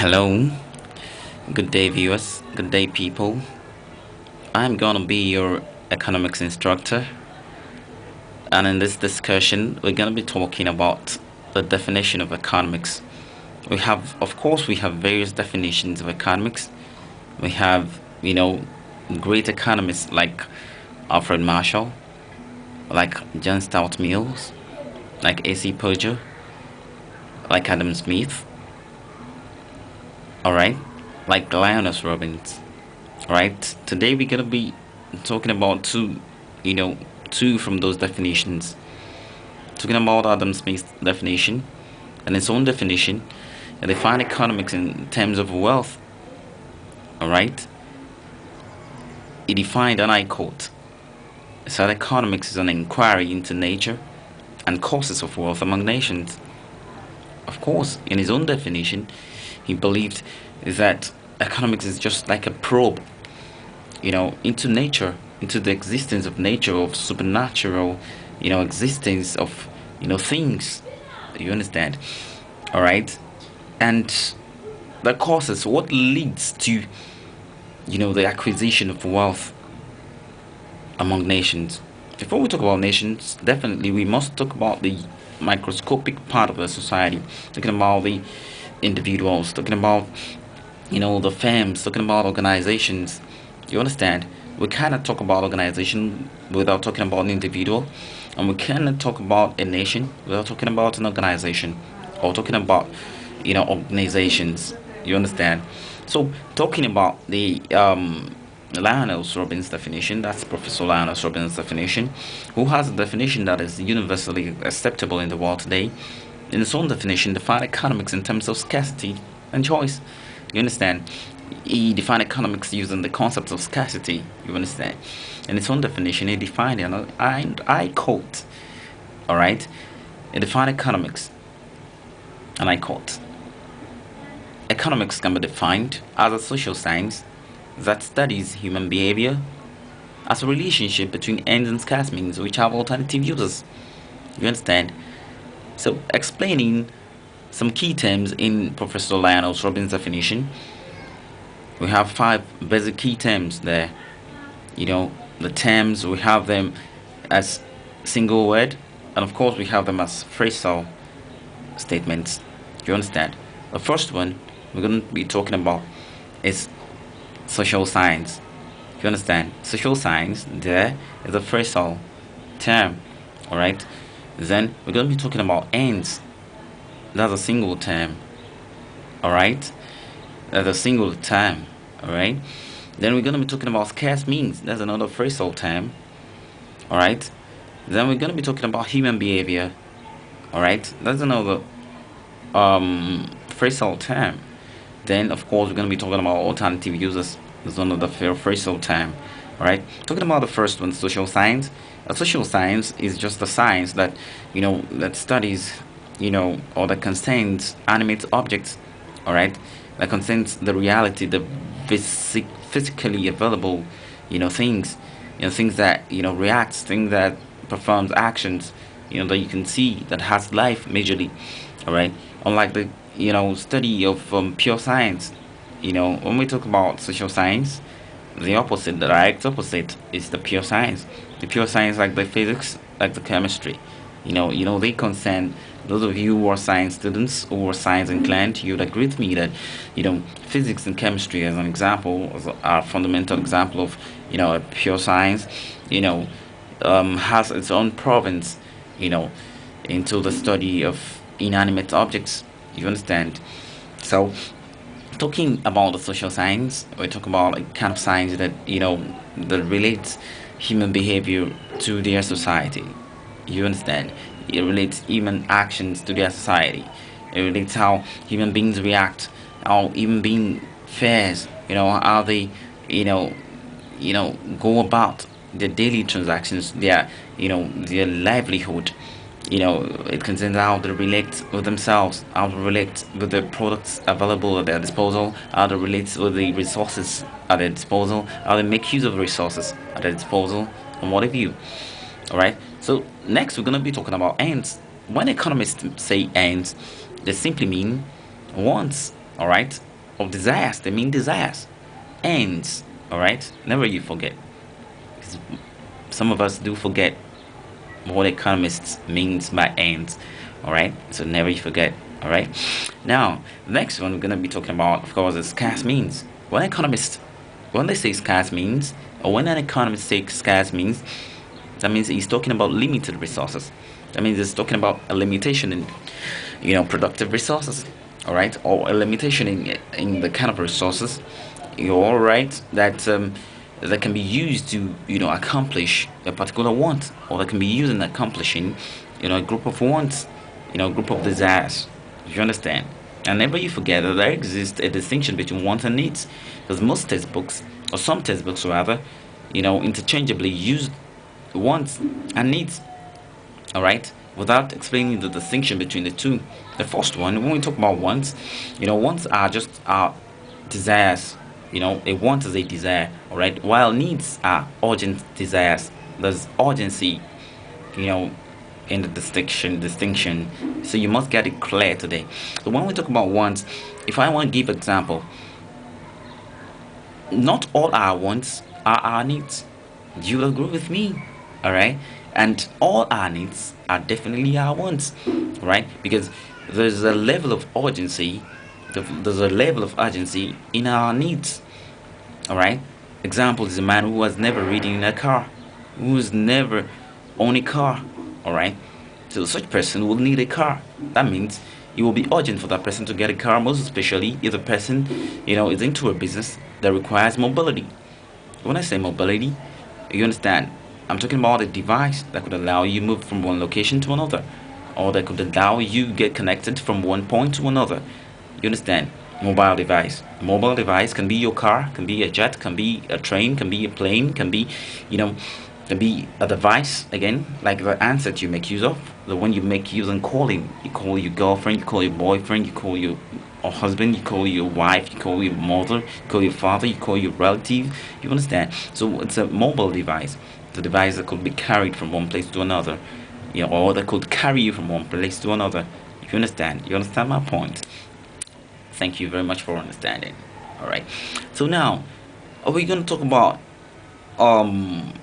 Hello, good day, viewers, good day, people. I'm gonna be your economics instructor, and in this discussion, we're gonna be talking about the definition of economics. Of course, we have various definitions of economics. We have, great economists like Alfred Marshall, like John Stuart Mills, like A.C. Purger, like Adam Smith, all right, like Lionel Robbins. Right, today we're gonna be talking about you know, two from those definitions. Talking about Adam Smith's definition and its own definition, and define economics in terms of wealth. All right, he defined, and I quote, said economics is an inquiry into nature and causes of wealth among nations. Of course, in his own definition, he believed that economics is just like a probe, into nature, into the existence of nature, of supernatural, existence of, things. You understand? All right, and the causes, what leads to, the acquisition of wealth among nations. Before we talk about nations, definitely we must talk about the microscopic part of the society, talking about the individuals, talking about, the firms, talking about organizations. You understand? We cannot talk about organization without talking about an individual, and we cannot talk about a nation without talking about an organization, or talking about, organizations. You understand? So, talking about the Lionel Robbins definition, that's Professor Lionel Robbins definition, who has a definition that is universally acceptable in the world today. In its own definition, define economics in terms of scarcity and choice. You understand? He defined economics using the concept of scarcity. You understand? In its own definition, he defined it, and I quote, all right? He defined economics, and I quote, economics can be defined as a social science that studies human behavior as a relationship between ends and scarce means which have alternative uses. You understand? So, explaining some key terms in Professor Lionel Robbins' definition, we have 5 basic key terms there. The terms, we have them as single word, and of course we have them as phrasal statements. You understand? The first one we're going to be talking about is social science. You understand? Social science, there is a phrasal term. All right. Then we're going to be talking about ends. That's a single term. All right. That's a single term. All right. Then we're going to be talking about scarce means. That's another phrasal term. All right. Then we're going to be talking about human behavior. All right. That's another phrasal term. Then of course we're going to be talking about alternative uses. That's another phrasal term. All right. Talking about the first one, social science. A social science is just a science that, that studies, or that concerns animate objects. All right. That concerns the reality, the physically available, things, things that, reacts, things that performs actions, that you can see, that has life majorly. All right. Unlike the, study of pure science. When we talk about social science, the opposite, the direct opposite, is the pure science. The pure science, like the physics, like the chemistry, they concern those of you who are science students, who are science inclined. You'd agree with me that, physics and chemistry, as an example, are a fundamental example of, a pure science. Has its own province, into the study of inanimate objects. You understand? So, talking about the social science, we talk about a kind of science that, that relates human behavior to their society. You understand? It relates human actions to their society. It relates how human beings react, how human being fares, how they, go about their daily transactions, their livelihood. It concerns how they relate with themselves, how they relate with the products available at their disposal, how they relate with the resources at their disposal, how they make use of the resources at their disposal, and what have you. All right. So next, we're going to be talking about ends. When economists say ends, they simply mean wants. All right. of desires. They mean desires. Ends. All right. Never you forget. Some of us do forget what economists means by ends. All right. So never you forget. All right. Now, next one we're gonna be talking about, of course, is scarce means. When they say scarce means, or when an economist says scarce means, that means he's talking about limited resources. That means he's talking about a limitation in, productive resources. All right, or a limitation in the kind of resources, all right, that can be used to accomplish a particular want, or that can be used in accomplishing a group of wants, a group of desires. You understand? And never you forget that there exists a distinction between wants and needs, because most textbooks, or some textbooks rather, interchangeably use wants and needs. All right, without explaining the distinction between the two. The first one, when we talk about wants, wants are just our desires. A want is a desire. All right, while needs are urgent desires. There's urgency, you know in the distinction, so you must get it clear today. So when we talk about wants, if I want to give example, not all our wants are our needs. You agree with me? All right, and all our needs are definitely our wants, right? Because there's a level of urgency, in our needs. All right, example is a man who has never ridden in a car, who's never owned a car. All right, so such person will need a car. That means it will be urgent for that person to get a car, most especially if the person is into a business that requires mobility. When I say mobility, you understand, I'm talking about a device that could allow you move from one location to another, or that could allow you get connected from one point to another. You understand? Mobile device. Mobile device can be your car, can be a jet, can be a train, can be a plane, can be, can be a device, again, like the handset you make use of, the one you make use in calling. You call your girlfriend, you call your boyfriend, you call your husband, you call your wife, you call your mother, you call your father, you call your relative. You understand? So it's a mobile device, the device that could be carried from one place to another, or that could carry you from one place to another. You understand? You understand my point? Thank you very much for understanding. All right, so now we're going to talk about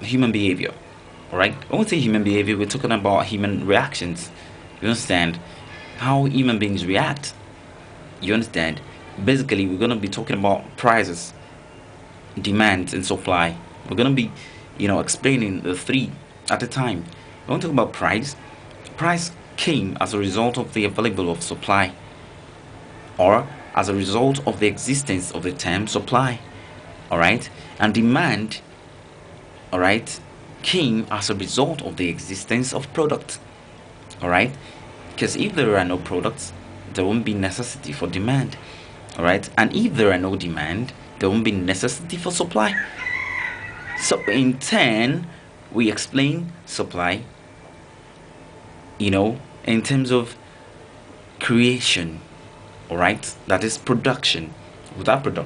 human behavior. All right, when we say human behavior, we're talking about human reactions. You understand? How human beings react. You understand? Basically, we're going to be talking about prices, demand, and supply. We're going to be explaining the three at a time. When we talk about price came as a result of the availability of supply, or as a result of the existence of the term supply. All right, and demand, all right, came as a result of the existence of product. All right, because if there are no products, there won't be necessity for demand. All right, and if there are no demand, there won't be necessity for supply. So in turn, we explain supply, in terms of creation. All right, that is production. Without production,